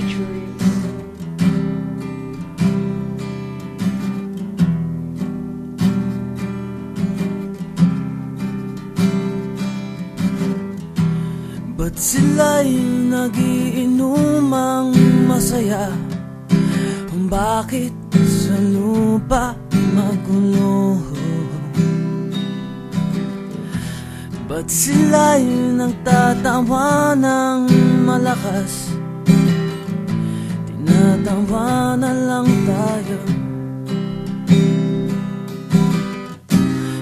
Pictures. Ba't sila'y nagiinumang masaya? Kung bakit sa lupa magulo? Ba't sila'y nagtatawa ng malakas? Tinatawa na lang tayo.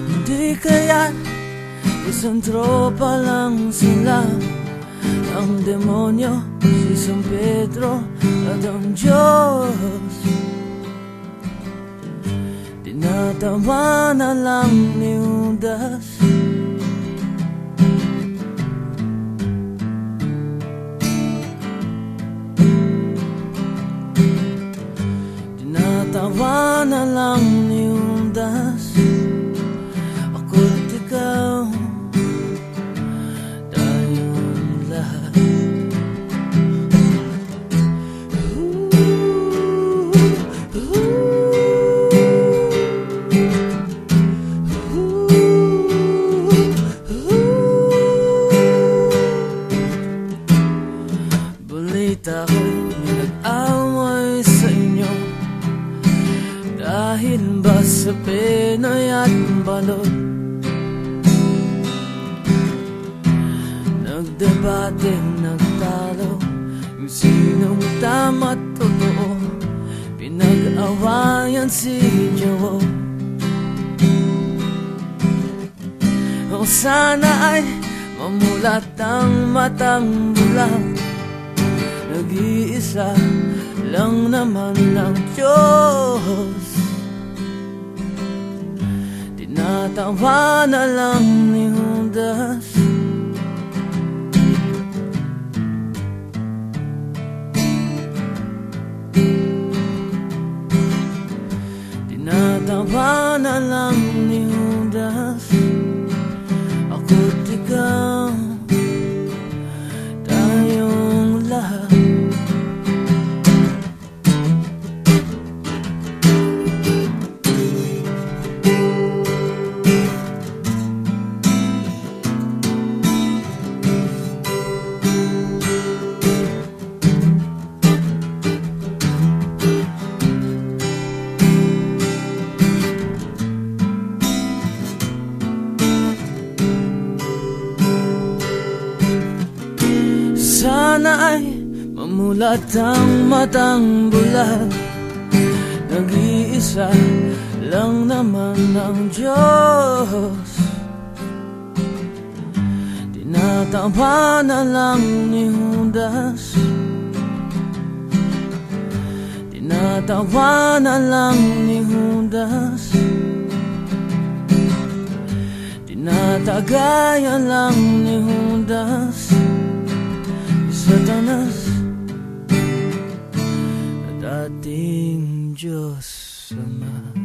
Hindi kaya isang tropa lang sila, ang demonyo, si San Pedro at ang Diyos. Tinatawa na lang ni Judas. Tinatawa na lang ni Judas. Ako't ikaw, balita ko'y nag-away sa inyo dahil ba sa Pinoy at balot? Nagdebate, nagtalo kung sinong tama at totoo. Pinag-awayan si Joe. O sana ay mamulat ang matang bulag. Nag-iisa lang naman ang Diyos. Tinatawa na lang ni Judas. Tinatawa na lang ni Judas. Ako't ikaw, tayong lahat. Sana ay mamulat ang matang bulag. Nag-iisa lang naman ang Diyos. Tinatawa na lang ni Judas. Tinatawa na lang ni Judas. Tinatagaya lang ni Judas Satanas at ating Diyos Ama.